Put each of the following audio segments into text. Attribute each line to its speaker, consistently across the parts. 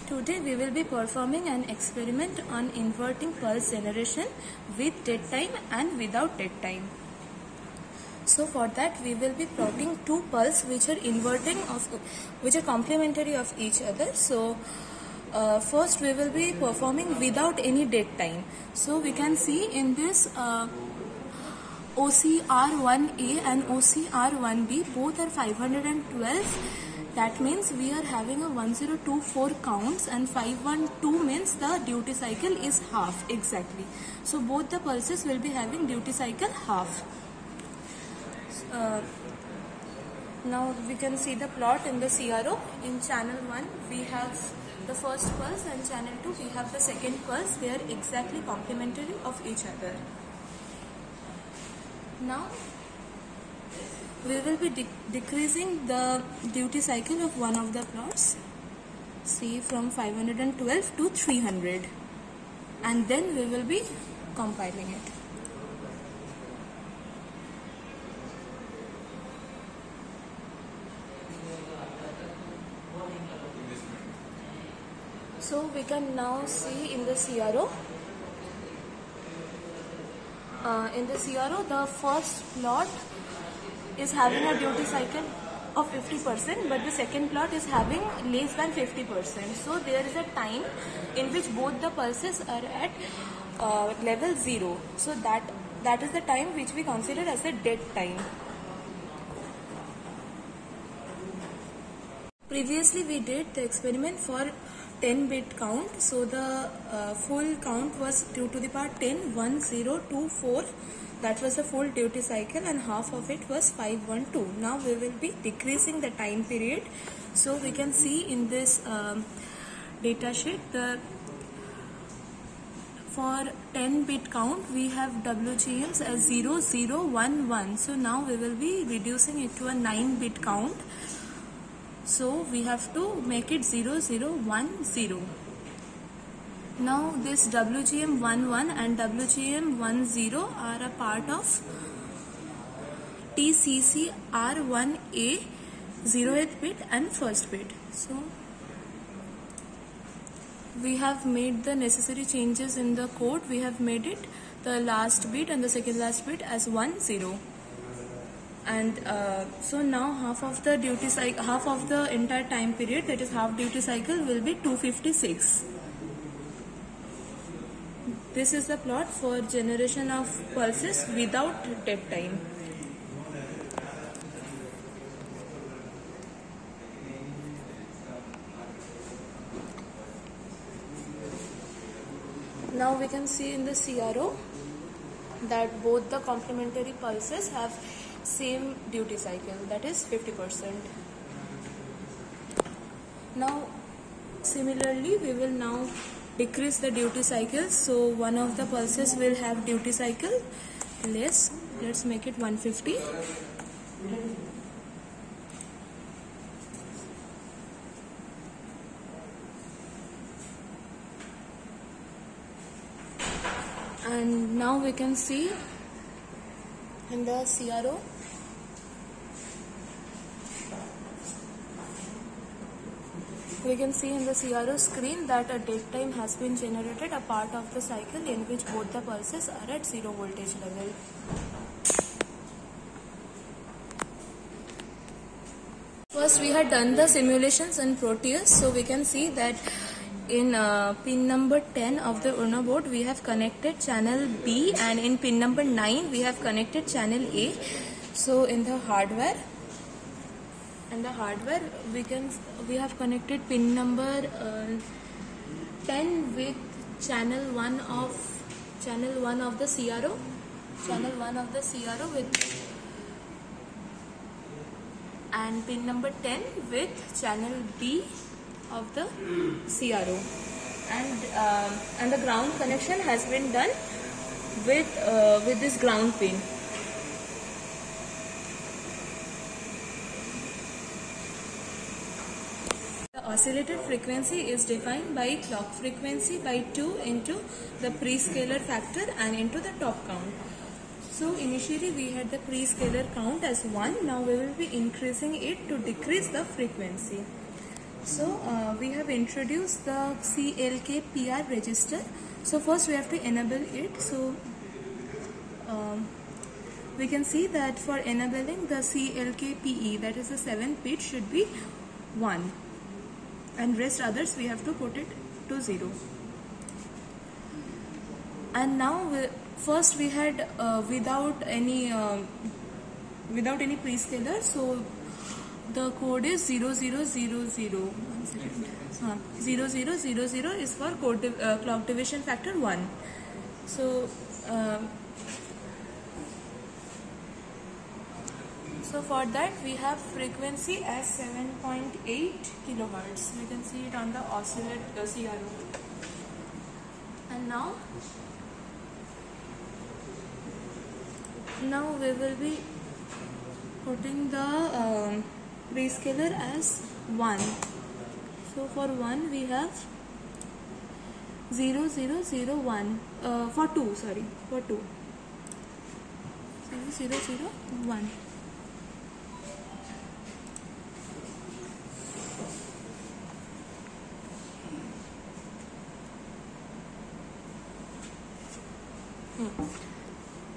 Speaker 1: Today we will be performing an experiment on inverting pulse generation with dead time and without dead time. So for that we will be plotting two pulses which are complementary of each other. So first we will be performing without any dead time. So we can see in this OCR1A and OCR1B both are 512. That means we are having a 1024 counts, and 512 means the duty cycle is half exactly. So both the pulses will be having duty cycle half. Now we can see the plot in the CRO. In channel 1 we have the first pulse, and channel 2 we have the second pulse. They are exactly complementary of each other. Now we will be decreasing the duty cycle of one of the plots, see from 512 to 300, and then we will be compiling it. So we can now see in the CRO. The first plot is having a duty cycle of 50%, but the second plot is having less than 50%. So there is a time in which both the pulses are at level 0. So that is the time which we consider as a dead time. Previously we did the experiment for 10-bit count. So the full count was 2 to the power 10, 1, 0, 2, 4. That was the full duty cycle, and half of it was 512. Now we will be decreasing the time period. So we can see in this data sheet, for 10-bit count we have WGMs as 0, 0, 1, 1. So now we will be reducing it to a 9-bit count. So we have to make it 0, 0, 1, 0. Now this WGM11 and WGM10 are a part of TCCR1A 0th bit and first bit. So we have made the necessary changes in the code. We have made it the last bit and the second last bit as 1, 0. And so now half of the duty cycle, half of the entire time period, that is half duty cycle, will be 256. This is the plot for generation of pulses without dead time. Now we can see in the CRO that both the complementary pulses have same duty cycle, that is 50%. Now similarly we will now decrease the duty cycle. So one of the pulses will have duty cycle less. Let's make it 150. And now we can see in the CRO screen that a dead time has been generated, a part of the cycle in which both the pulses are at 0 voltage level. First we had done the simulations in Proteus. So we can see that in pin number 10 of the UNO board we have connected channel B, and in pin number 9 we have connected channel A. So in the hardware, we have connected pin number 10 with channel 1 of the CRO, and pin number 10 with channel B of the CRO, and the ground connection has been done with this ground pin. The oscillator frequency is defined by clock frequency by 2 into the pre-scalar factor and into the top count. So initially we had the pre-scalar count as 1. Now we will be increasing it to decrease the frequency. We have introduced the CLK-PR register. So first we have to enable it. So we can see that for enabling the CLK-PE, that is the 7th bit, should be 1, and rest others we have to put it to 0. And now first we had without any prescaler, so the code is 0000. 0000 is for clock division factor 1. So for that we have frequency as 7.8 kilohertz. We can see it on the oscillator CRO. And now we will be putting the prescaler as 1. So for 1 we have 0001. For 2, 0001.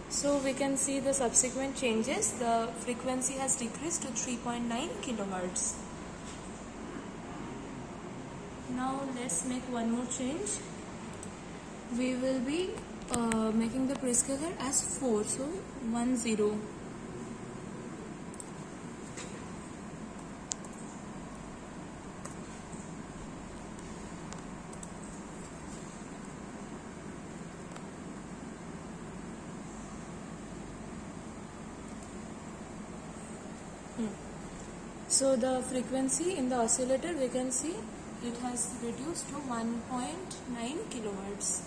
Speaker 1: So we can see the subsequent changes. The frequency has decreased to 3.9 kilohertz. Now let's make one more change. We will be making the prescaler as 4, so 10. So the frequency in the oscillator, we can see it has reduced to 1.9 kilohertz.